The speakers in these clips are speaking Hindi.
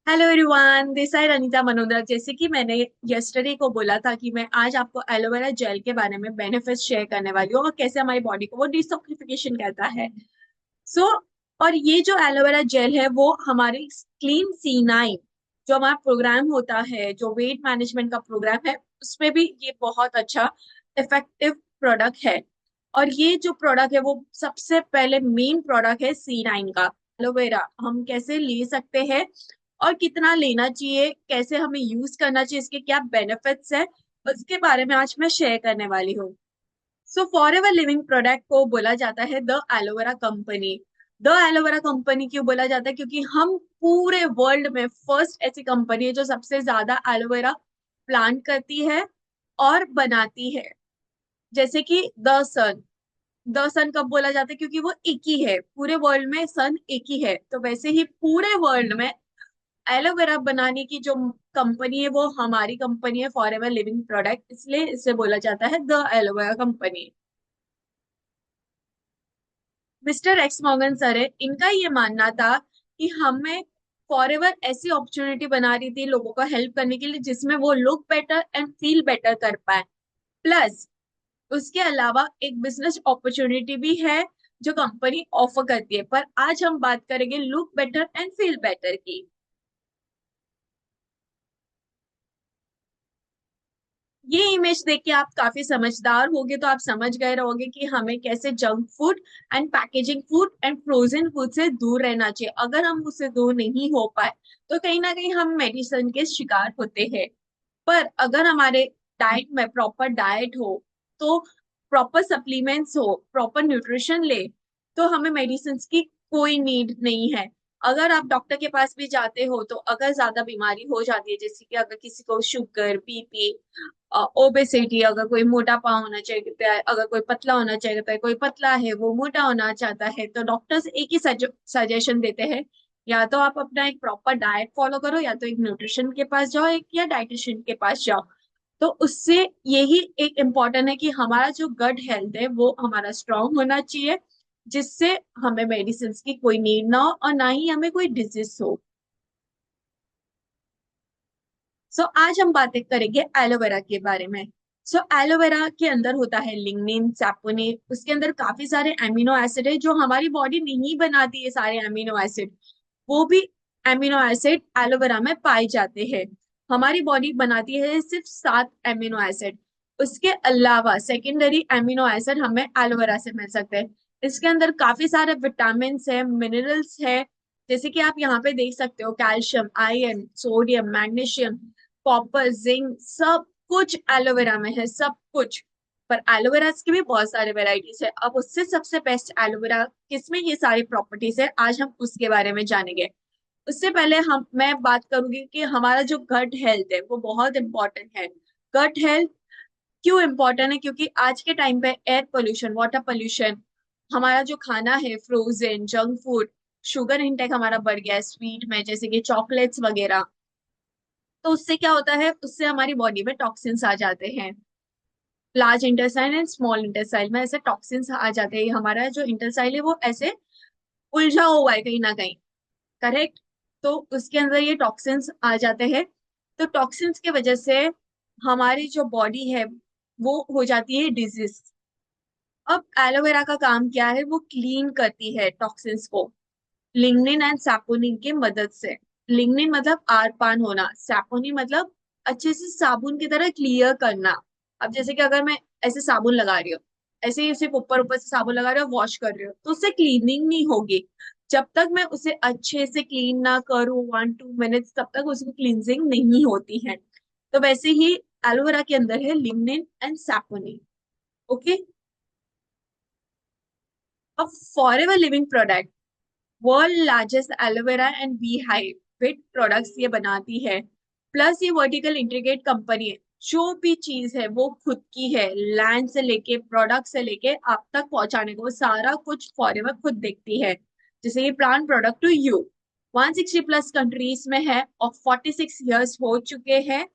Hello everyone, this side Anita मनोदर। जैसे कि मैंने यस्टरडे को बोला था कि मैं आज आपको एलोवेरा जेल के बारे में बेनिफिट्स शेयर करने वाली हूँ और कैसे हमारी बॉडी को वो डिटॉक्सिफिकेशन करता है। सो और ये जो एलोवेरा जेल है वो हमारी क्लीन C9 जो हमारा प्रोग्राम होता है, जो वेट मैनेजमेंट का प्रोग्राम है, उसमें भी ये बहुत अच्छा इफेक्टिव प्रोडक्ट है। और ये जो प्रोडक्ट है वो सबसे पहले मेन प्रोडक्ट है C9 का। एलोवेरा हम कैसे ले सकते हैं और कितना लेना चाहिए, कैसे हमें यूज करना चाहिए, इसके क्या बेनिफिट्स है, उसके बारे में आज मैं शेयर करने वाली हूँ। सो फॉरएवर लिविंग प्रोडक्ट को बोला जाता है the aloe vera company. The aloe vera company क्यों बोला जाता है? क्योंकि हम पूरे वर्ल्ड में फर्स्ट ऐसी कंपनी है जो सबसे ज्यादा एलोवेरा प्लांट करती है और बनाती है। जैसे कि द सन कब बोला जाता है? क्योंकि वो एक ही है, पूरे वर्ल्ड में सन एक ही है। तो वैसे ही पूरे वर्ल्ड में एलोवेरा बनाने की जो कंपनी है वो हमारी कंपनी है, फॉरएवर लिविंग प्रोडक्ट, इसलिए इसे बोला जाता है the aloe vera company. Mister x Morgan sir है, इनका ये मानना था कि हमें फॉरएवर ऐसी अपॉर्चुनिटी बना रही थी लोगों को हेल्प करने के लिए जिसमें वो look better and feel better कर पाए। प्लस उसके अलावा एक बिजनेस अपॉर्चुनिटी भी है जो कंपनी ऑफर करती है। पर आज हम बात करेंगे look better and feel better की। ये इमेज देख के आप काफी समझदार होगे, तो आप समझ गए रहोगे कि हमें कैसे junk food and packaging food and frozen food से दूर रहना चाहिए। अगर हम उससे दूर नहीं हो पाए तो कहीं ना कहीं हम मेडिसिन के शिकार होते हैं। पर अगर हमारे डाइट में प्रॉपर डाइट हो, तो प्रॉपर सप्लीमेंट्स हो, प्रॉपर न्यूट्रिशन ले, तो हमें मेडिसिन की कोई नीड नहीं है। अगर आप डॉक्टर के पास भी जाते हो तो अगर ज्यादा बीमारी हो जाती है, जैसे कि अगर किसी को शुगर, बीपी, ओबेसिटी, अगर कोई मोटापा होना चाहिए, अगर कोई पतला होना चाहिए, कोई पतला है वो मोटा होना चाहता है, तो डॉक्टर्स एक ही सजेशन देते हैं, या तो आप अपना एक प्रॉपर डाइट फॉलो करो, या तो एक न्यूट्रिशन के पास जाओ, एक या डाइटिशियन के पास जाओ। तो उससे यही एक इम्पोर्टेंट है कि हमारा जो गट हेल्थ है वो हमारा स्ट्रांग होना चाहिए, जिससे हमें मेडिसिन की कोई नीड ना हो और ना ही हमें कोई डिजीज हो। सो आज हम बातें करेंगे एलोवेरा के बारे में। सो एलोवेरा के अंदर होता है लिग्निन, सैपोनिन, उसके अंदर काफी सारे एमिनो एसिड है जो हमारी बॉडी नहीं बनाती है। सारे एमिनो एसिड, वो भी एमिनो एसिड एलोवेरा में पाए जाते हैं। हमारी बॉडी बनाती है सिर्फ 7 एमिनो एसिड। उसके अलावा सेकेंडरी एमिनो एसिड हमें एलोवेरा से मिल सकते हैं। इसके अंदर काफी सारे विटामिन है, मिनरल्स है, जैसे कि आप यहाँ पे देख सकते हो, calcium, iron, sodium, magnesium, copper, zinc, सब कुछ एलोवेरा में है, सब कुछ। पर एलोवेरा की भी बहुत सारे वेराइटीज है। अब उससे सबसे बेस्ट एलोवेरा किसमें ये सारी प्रॉपर्टीज है, आज हम उसके बारे में जानेंगे। उससे पहले हम मैं बात करूंगी कि हमारा जो गट हेल्थ है वो बहुत इंपॉर्टेंट है। गट हेल्थ क्यों इंपॉर्टेंट है? क्योंकि आज के टाइम पे एयर पोल्यूशन, वाटर पोल्यूशन, हमारा जो खाना है frozen junk food, sugar intake हमारा बढ़ गया है स्वीट में, जैसे कि चॉकलेट्स वगैरह। तो उससे क्या होता है, उससे हमारी बॉडी में टॉक्सिन्स आ जाते हैं। Large intestine and small intestine में ऐसे टॉक्सिन्स आ जाते हैं। हमारा जो इंटेस्टाइन है वो ऐसे उलझा हुआ है कहीं ना कहीं, करेक्ट? तो उसके अंदर ये टॉक्सिन्स आ जाते हैं। तो टॉक्सिन्स की वजह से हमारी जो बॉडी है वो हो जाती है डिजीज। अब एलोवेरा का काम क्या है? वो क्लीन करती है टॉक्सिन्स को लिग्निन एंड सैपोनिन की मदद से। लिग्निन मतलब आर पान होना, सैपोनिन मतलब अच्छे से साबुन की तरह क्लियर करना। अब जैसे कि अगर मैं ऐसे साबुन लगा रही हूँ, ऐसे ही सिर्फ ऊपर ऊपर से साबुन लगा रही हूँ, वॉश कर रही हूँ, तो उससे क्लीनिंग नहीं होगी। जब तक मैं उसे अच्छे से क्लीन ना करूँ 1-2 मिनट्स, तब तक उसकी क्लींजिंग नहीं होती है। तो वैसे ही एलोवेरा के अंदर है लिग्निन एंड सैपोनिन। ओके। अब forever living product world largest aloe vera and bee hybrid products ये बनाती है। प्लस ये वर्टिकल इंटीग्रेट कंपनी है। जो भी चीज है वो खुद की है, लैंड से लेके प्रोडक्ट से लेके आप तक पहुंचाने को सारा कुछ फॉरएवर खुद देखती है। जैसे ये plant product to you 160 plus countries में है और 46 ईयर्स हो चुके हैं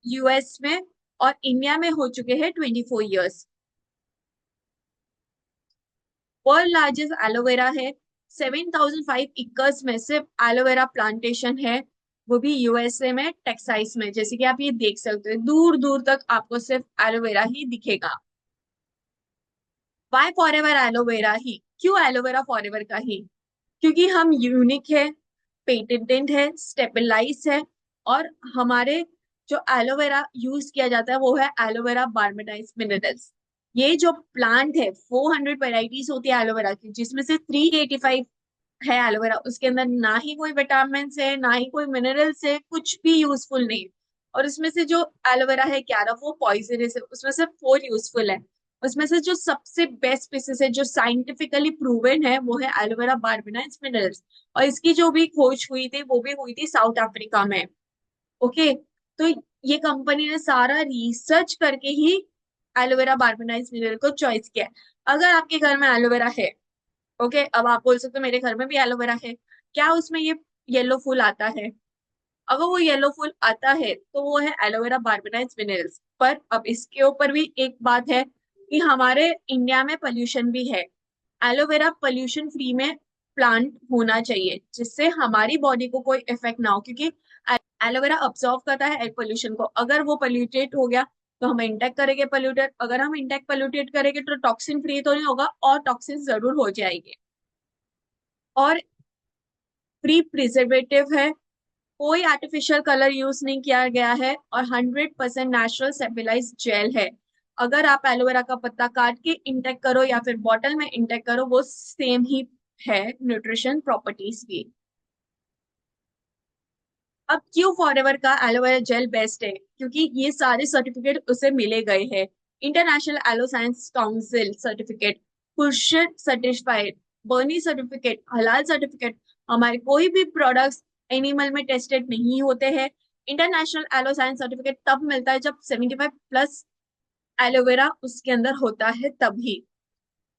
यूएस में, और इंडिया में हो चुके हैं 24 ईयर्स। वर्ल्ड लार्जेस्ट एलोवेरा है। 7,005 एकर्स में सिर्फ एलोवेरा प्लांटेशन है, वो भी यूएसए में टेक्साइस में। जैसे कि आप ये देख सकते हो, दूर दूर तक आपको सिर्फ एलोवेरा ही दिखेगा। वाई फॉरएवर एलोवेरा ही, क्यों एलोवेरा फॉरएवर का ही? क्योंकि हम यूनिक है, पेटेंटेड है, स्टेबलाइज है, और हमारे जो एलोवेरा यूज किया जाता है वो है एलोवेरा बार्बेडाइस मिनरल्स। ये जो प्लांट है, 400 वेराइटीज होती है एलोवेरा की, जिसमें से 385 है एलोवेरा। उसके अंदर ना ही कोई विटामिन है, ना ही कोई मिनरल्स है, कुछ भी यूजफुल नहीं। और उसमें से जो एलोवेरा है 11 वो पॉइजनस है, उसमें से 4 यूजफुल है। उसमें से जो सबसे बेस्ट स्पीसीज है, जो साइंटिफिकली प्रूवन है, वो है एलोवेरा बार्बेनाइन्स मिनरल्स। और इसकी जो भी खोज हुई थी वो भी हुई थी साउथ अफ्रीका में। ओके, तो ये कंपनी ने सारा रिसर्च करके ही एलोवेरा बार्बेनाइन्स मिनरल को चॉइस किया है। अगर आपके घर में एलोवेरा है, ओके, अब आप बोल सकते हो मेरे घर में भी एलोवेरा है, क्या उसमें ये येलो फूल आता है? अगर वो येलो फूल आता है तो वो है एलोवेरा बार्बेनाइज मिनरल्स। पर अब इसके ऊपर भी एक बात है कि हमारे इंडिया में पोल्यूशन भी है। एलोवेरा पोल्यूशन फ्री में प्लांट होना चाहिए, जिससे हमारी बॉडी को कोई इफेक्ट ना हो, क्योंकि एलोवेरा अब्सॉर्ब करता है एयर पोल्यूशन को। अगर वो पोल्यूटेड हो गया तो हम इंटेक्ट करेंगे पोल्यूटेड, अगर हम इंटेक्ट पोल्यूटेड करेंगे तो टॉक्सिन फ्री तो नहीं होगा, और टॉक्सिन जरूर हो जाएंगे। और फ्री प्रिजर्वेटिव है, कोई आर्टिफिशियल कलर यूज नहीं किया गया है, और 100% नेचुरल स्टेबलाइज जेल है। अगर आप एलोवेरा का पत्ता काट के इंटेक करो या फिर बॉटल में इंटेक करो, वो सेम ही है न्यूट्रिशन प्रॉपर्टीज भी। अब क्यों फॉरएवर का एलोवेरा जेल बेस्ट है? क्योंकि ये सारे सर्टिफिकेट उसे मिले गए हैं। International aloe science council certificate, खुर्शीद सर्टिफाइड, बर्नी सर्टिफिकेट, हलाल सर्टिफिकेट। हमारे कोई भी प्रोडक्ट्स एनिमल में टेस्टेड नहीं होते हैं। इंटरनेशनल एलो साइंस सर्टिफिकेट तब मिलता है जब 75+ एलोवेरा उसके अंदर होता है, तभी।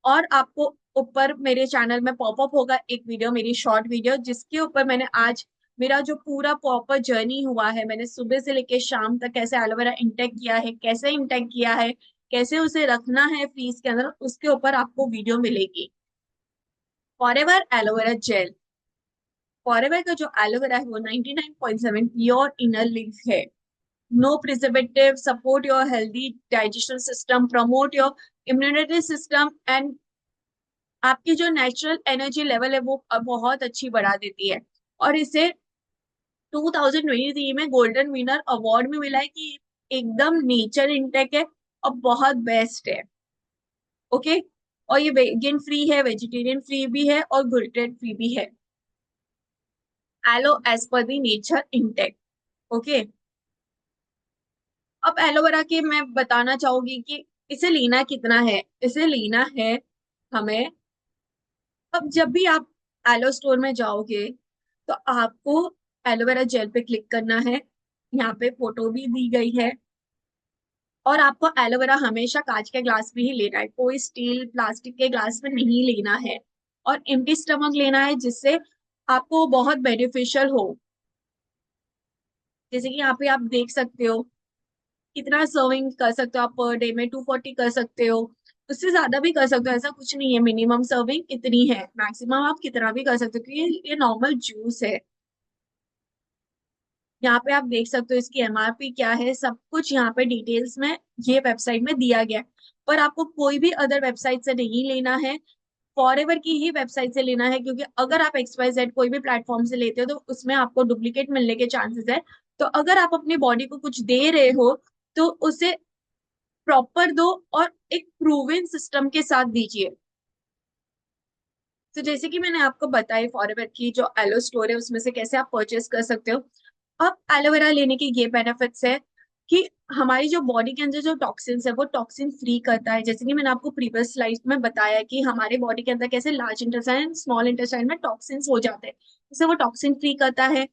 और आपको ऊपर मेरे चैनल में पॉपअप होगा एक वीडियो, मेरी शॉर्ट वीडियो, जिसके ऊपर मैंने आज मेरा जो पूरा प्रॉपर जर्नी हुआ है, मैंने सुबह से लेके शाम तक कैसे एलोवेरा इंटेक किया है, कैसे इंटेक किया है, कैसे उसे रखना है फ्रीज के अंदर, उसके ऊपर आपको वीडियो मिलेगी। फॉरएवर एलोवेरा जेल, फॉरएवर का जो एलोवेरा है वो 99.7 प्योर इनर लीफ है। No preservative, support your healthy digestion system, promote your immunity system, and आपकी जो नेचुरल एनर्जी लेवल है वो बहुत अच्छी बढ़ा देती है। और इसे 2023 में गोल्डन विनर अवार्ड में मिला है कि एकदम नेचर इंटेक है और बहुत बेस्ट है। ओके, और ये वेगन फ्री है, वेजिटेरियन फ्री भी है, और ग्लूटेन फ्री भी है। Aloe as per the nature intake. Okay, अब एलोवेरा के मैं बताना चाहूंगी कि इसे लेना कितना है। इसे लेना है हमें, अब जब भी आप एलो स्टोर में जाओगे तो आपको एलोवेरा जेल पे क्लिक करना है। यहाँ पे फोटो भी दी गई है। और आपको एलोवेरा हमेशा कांच के ग्लास में ही लेना है, कोई स्टील प्लास्टिक के ग्लास में नहीं लेना है। और एम्प्टी स्टमक लेना है, जिससे आपको बहुत बेनिफिशियल हो। जैसे कि यहाँ पे आप देख सकते हो कितना सर्विंग कर सकते हो आप पर डे में, 240 कर सकते हो, उससे ज्यादा भी कर सकते हो। ऐसा कुछ नहीं है मिनिमम सर्विंग इतनी है, मैक्सिमम आप कितना भी कर सकते हो, क्योंकि ये नॉर्मल जूस है। यहाँ पे आप देख सकते हो इसकी एमआरपी क्या है, सब कुछ यहाँ पे डिटेल्स में ये वेबसाइट में दिया गया है। पर आपको कोई भी अदर वेबसाइट से नहीं लेना है, फॉरएवर की ही वेबसाइट से लेना है। क्योंकि अगर आप XYZ कोई भी प्लेटफॉर्म से लेते हो तो उसमें आपको डुप्लीकेट मिलने के चांसेस है। तो अगर आप अपनी बॉडी को कुछ दे रहे हो तो उसे प्रॉपर दो, और एक प्रूवन सिस्टम के साथ दीजिए। तो जैसे कि मैंने आपको बताई फॉरएवर की जो एलो स्टोर है उसमें से कैसे आप परचेस कर सकते हो। अब एलोवेरा लेने के ये बेनिफिट्स है कि हमारी जो बॉडी के अंदर जो टॉक्सिन्स है वो टॉक्सिन फ्री करता है। जैसे कि मैंने आपको प्रीवियस स्लाइड में बताया कि हमारे बॉडी के अंदर कैसे लार्ज इंटेस्टाइन स्मॉल इंटेस्टाइन में टॉक्सिन्स हो जाते हैं, इससे वो टॉक्सिन फ्री करता है।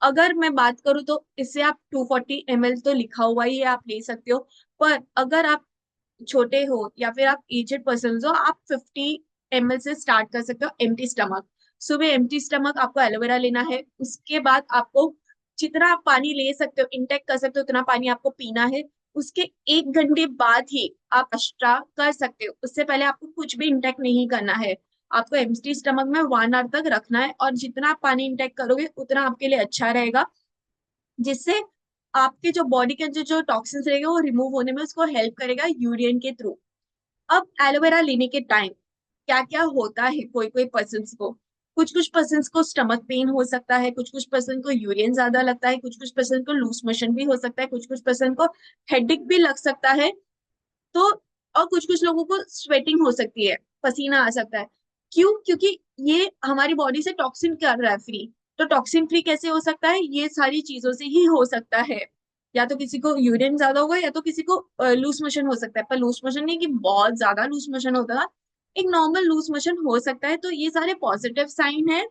अगर मैं बात करूँ तो इससे आप 240 ml तो लिखा हुआ ही है, आप ले सकते हो। पर अगर आप छोटे हो या फिर आप एजेड पर्सन हो, आप 50 ml से स्टार्ट कर सकते हो एम्प्टी स्टमक। सुबह एम्प्टी स्टमक आपको एलोवेरा लेना है, उसके बाद आपको जितना आप पानी ले सकते हो, इंटेक कर सकते हो, उतना पानी आपको पीना है। उसके 1 घंटे बाद ही आप नाश्ता कर सकते हो, उससे पहले आपको कुछ भी इंटेक नहीं करना है। आपको एम्प्टी स्टमक में 1 आवर तक रखना है, और जितना आप पानी इंटेक करोगे उतना आपके लिए अच्छा रहेगा, जिससे आपके जो बॉडी के अंदर जो टॉक्सिन्स रहेंगे वो रिमूव होने में उसको हेल्प करेगा यूरिन के थ्रू। अब एलोवेरा लेने के टाइम क्या क्या होता है, कोई कोई पर्सन को, कुछ कुछ पर्सन को स्टमक पेन हो सकता है, कुछ कुछ पर्सन को यूरिन ज्यादा लगता है, कुछ कुछ पर्सन को लूज मोशन भी हो सकता है, कुछ कुछ पर्सन को हेडेक भी लग सकता है। तो और कुछ कुछ लोगों को स्वेटिंग हो सकती है, पसीना आ सकता है। क्यों? क्योंकि ये हमारी बॉडी से टॉक्सिन कर रहा है फ्री। तो टॉक्सिन फ्री कैसे हो सकता है? ये सारी चीजों से ही हो सकता है। या तो किसी को यूरिन ज्यादा होगा, या तो किसी को लूज मोशन हो सकता है, पर लूज मोशन नहीं कि बहुत ज्यादा लूज मोशन होता है, एक नॉर्मल लूज मोशन हो सकता है। तो ये सारे पॉजिटिव साइन है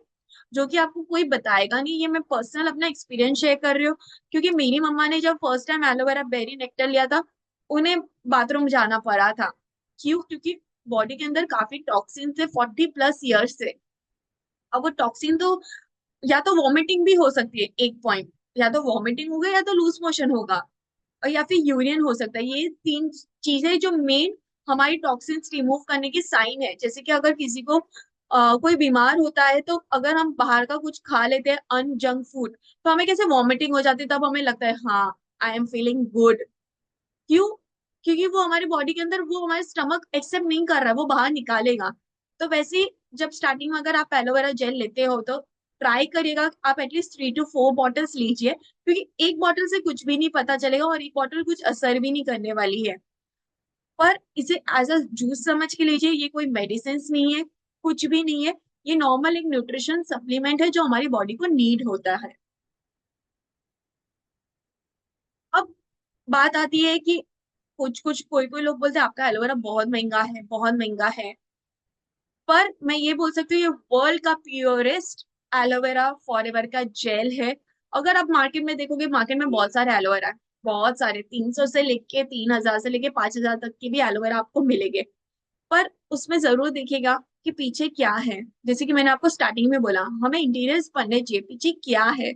जो कि आपको कोई बताएगा नहीं, ये मैं पर्सनल अपना एक्सपीरियंस शेयर कर रही हूँ। क्योंकि मेरी मम्मा ने जब first time aloe vera berry nectar लिया था, उन्हें बाथरूम जाना पड़ा था। क्यों? क्योंकि बॉडी के अंदर काफी टॉक्सिन थे 40+ ईयर्स से। अब वो टॉक्सिन तो या तो वॉमिटिंग भी हो सकती है एक पॉइंट, या तो वॉमिटिंग होगा या तो लूज मोशन होगा, और या फिर यूरिन हो सकता है। ये तीन चीजें जो मेन हमारी टॉक्सिन्स रिमूव करने की साइन है। जैसे कि अगर किसी को कोई बीमार होता है, तो अगर हम बाहर का कुछ खा लेते हैं अन जंक फूड, तो हमें कैसे वॉमिटिंग हो जाती है, तब हमें लगता है हाँ आई एम फीलिंग गुड। क्यों? क्योंकि वो हमारी बॉडी के अंदर वो हमारे स्टमक एक्सेप्ट नहीं कर रहा है, वो बाहर निकालेगा। तो वैसे ही जब स्टार्टिंग में अगर आप एलोवेरा जेल लेते हो, तो ट्राई करिएगा आप एटलीस्ट 3 to 4 बॉटल्स लीजिए, क्योंकि एक बॉटल से कुछ भी नहीं पता चलेगा और एक बॉटल कुछ असर भी नहीं करने वाली है। पर इसे एज अ जूस समझ के लीजिए, ये कोई मेडिसिन नहीं है, कुछ भी नहीं है। ये नॉर्मल एक न्यूट्रिशन सप्लीमेंट है जो हमारी बॉडी को नीड होता है। अब बात आती है कि कुछ कुछ कोई कोई लोग बोलते हैं आपका एलोवेरा बहुत महंगा है, बहुत महंगा है। पर मैं ये बोल सकती हूँ ये वर्ल्ड का प्योरेस्ट एलोवेरा फॉरएवर का जेल है। अगर आप मार्केट में देखोगे, मार्केट में बहुत सारे एलोवेरा है, बहुत सारे, 300 से लेके 3000 से लेके 5000 तक की भी एलोवेरा आपको मिलेंगे। पर उसमें जरूर देखिएगा कि पीछे क्या है। जैसे कि मैंने आपको स्टार्टिंग में बोला, हमें इंटीरियर्स पढ़ने चाहिए पीछे क्या है।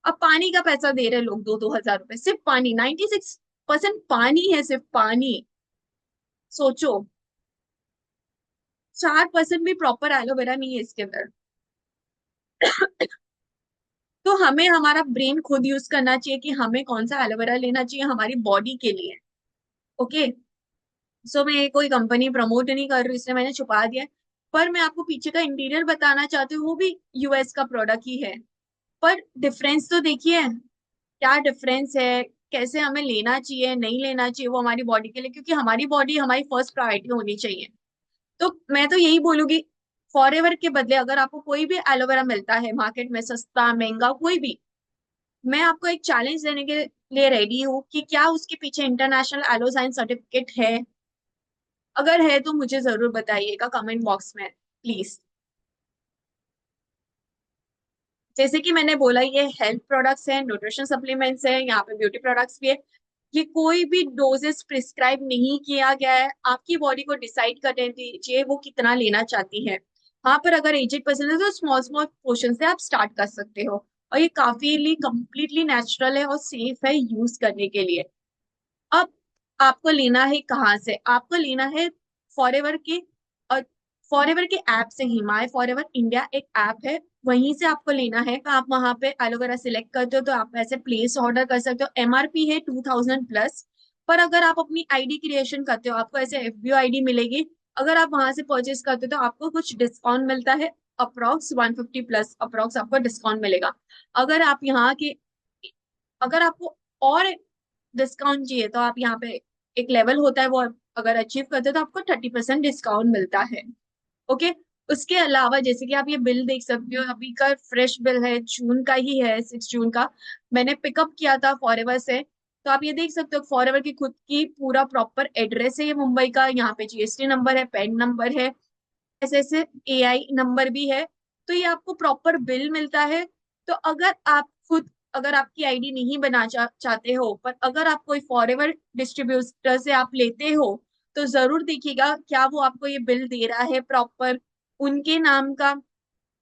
अब पानी का पैसा दे रहे लोग, 2-2 हजार रुपए सिर्फ पानी, 96% पानी है, सिर्फ पानी। सोचो, 4% भी प्रॉपर एलोवेरा नहीं है इसके अंदर। तो हमें हमारा ब्रेन खुद यूज करना चाहिए कि हमें कौन सा एलोवेरा लेना चाहिए हमारी बॉडी के लिए। ओके। सो मैं कोई कंपनी प्रमोट नहीं कर रही हूँ, इसलिए मैंने छुपा दिया है। पर मैं आपको पीछे का इंटीरियर बताना चाहती हूँ, वो भी यूएस का प्रोडक्ट ही है। पर डिफरेंस तो देखिए, क्या डिफरेंस है, कैसे हमें लेना चाहिए नहीं लेना चाहिए वो हमारी बॉडी के लिए, क्योंकि हमारी बॉडी हमारी फर्स्ट प्रायोरिटी होनी चाहिए। तो मैं तो यही बोलूंगी, फॉरएवर के बदले अगर आपको कोई भी एलोवेरा मिलता है मार्केट में, सस्ता महंगा कोई भी, मैं आपको एक चैलेंज देने के लिए रेडी हूँ कि क्या उसके पीछे इंटरनेशनल एलो साइंस सर्टिफिकेट है। अगर है तो मुझे जरूर बताइएगा कमेंट बॉक्स में, प्लीज। जैसे कि मैंने बोला, ये हेल्थ प्रोडक्ट्स हैं, न्यूट्रिशन सप्लीमेंट्स हैं, यहाँ पे ब्यूटी प्रोडक्ट्स भी है। ये कोई भी डोजेस प्रिस्क्राइब नहीं किया गया है, आपकी बॉडी को डिसाइड करने दीजिए वो कितना लेना चाहती है। हाँ, पर अगर एजेड पर्सन है तो स्मॉल स्मॉल पोर्शन से आप स्टार्ट कर सकते हो। और ये काफी कंप्लीटली नेचुरल है और सेफ है यूज करने के लिए। अब आपको लेना है कहाँ से? आपको लेना है फॉरएवर के, और फॉरएवर के ऐप से ही, माई फॉरएवर इंडिया एक ऐप है, वहीं से आपको लेना है। तो आप वहां पे एलोवेरा सिलेक्ट करते हो तो आप ऐसे प्लेस ऑर्डर कर सकते हो। एमआरपी है 2000+। पर अगर आप अपनी आईडी क्रिएशन करते हो, आपको ऐसे एफबीओ आईडी मिलेगी। अगर आप वहां से परचेज करते हो तो आपको कुछ डिस्काउंट मिलता है, अप्रोक्स 150+ अप्रोक्स आपको डिस्काउंट मिलेगा। अगर आप यहाँ के, अगर आपको और डिस्काउंट चाहिए तो आप यहाँ पे, एक लेवल होता है वो अगर अचीव करते हो तो आपको 30% डिस्काउंट मिलता है। ओके। उसके अलावा जैसे कि आप ये बिल देख सकते हो, अभी का फ्रेश बिल है, जून का ही है, 6 जून का। मैंने पिकअप किया था फॉरएवर से। तो आप ये देख सकते हो फॉरएवर की खुद की पूरा प्रॉपर एड्रेस है ये मुंबई का, यहाँ पे जीएसटी नंबर है, पैन नंबर है, ऐसे ऐसे एआई नंबर भी है। तो ये आपको प्रॉपर बिल मिलता है। तो अगर आप खुद, अगर आपकी आईडी नहीं चाहते हो, पर अगर आप कोई फॉरएवर डिस्ट्रीब्यूटर से आप लेते हो, तो जरूर देखिएगा क्या वो आपको ये बिल दे रहा है प्रॉपर उनके नाम का,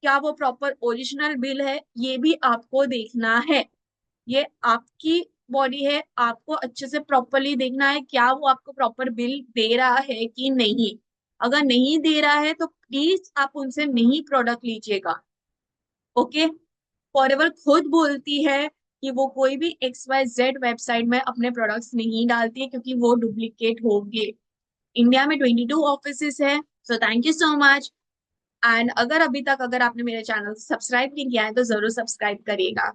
क्या वो प्रॉपर ओरिजिनल बिल है, ये भी आपको देखना है। ये आपकी बॉडी है, आपको अच्छे से प्रॉपरली देखना है क्या वो आपको प्रॉपर बिल दे रहा है कि नहीं। अगर नहीं दे रहा है तो प्लीज आप उनसे नहीं प्रोडक्ट लीजिएगा। ओके। फॉरएवर खुद बोलती है कि वो कोई भी XYZ वेबसाइट में अपने प्रोडक्ट्स नहीं डालती है क्योंकि वो डुप्लीकेट होंगे। इंडिया में 22 ऑफिसेस है। So thank you so much. And अगर अभी तक अगर आपने मेरे चैनल सब्सक्राइब नहीं किया है तो जरूर सब्सक्राइब करिएगा।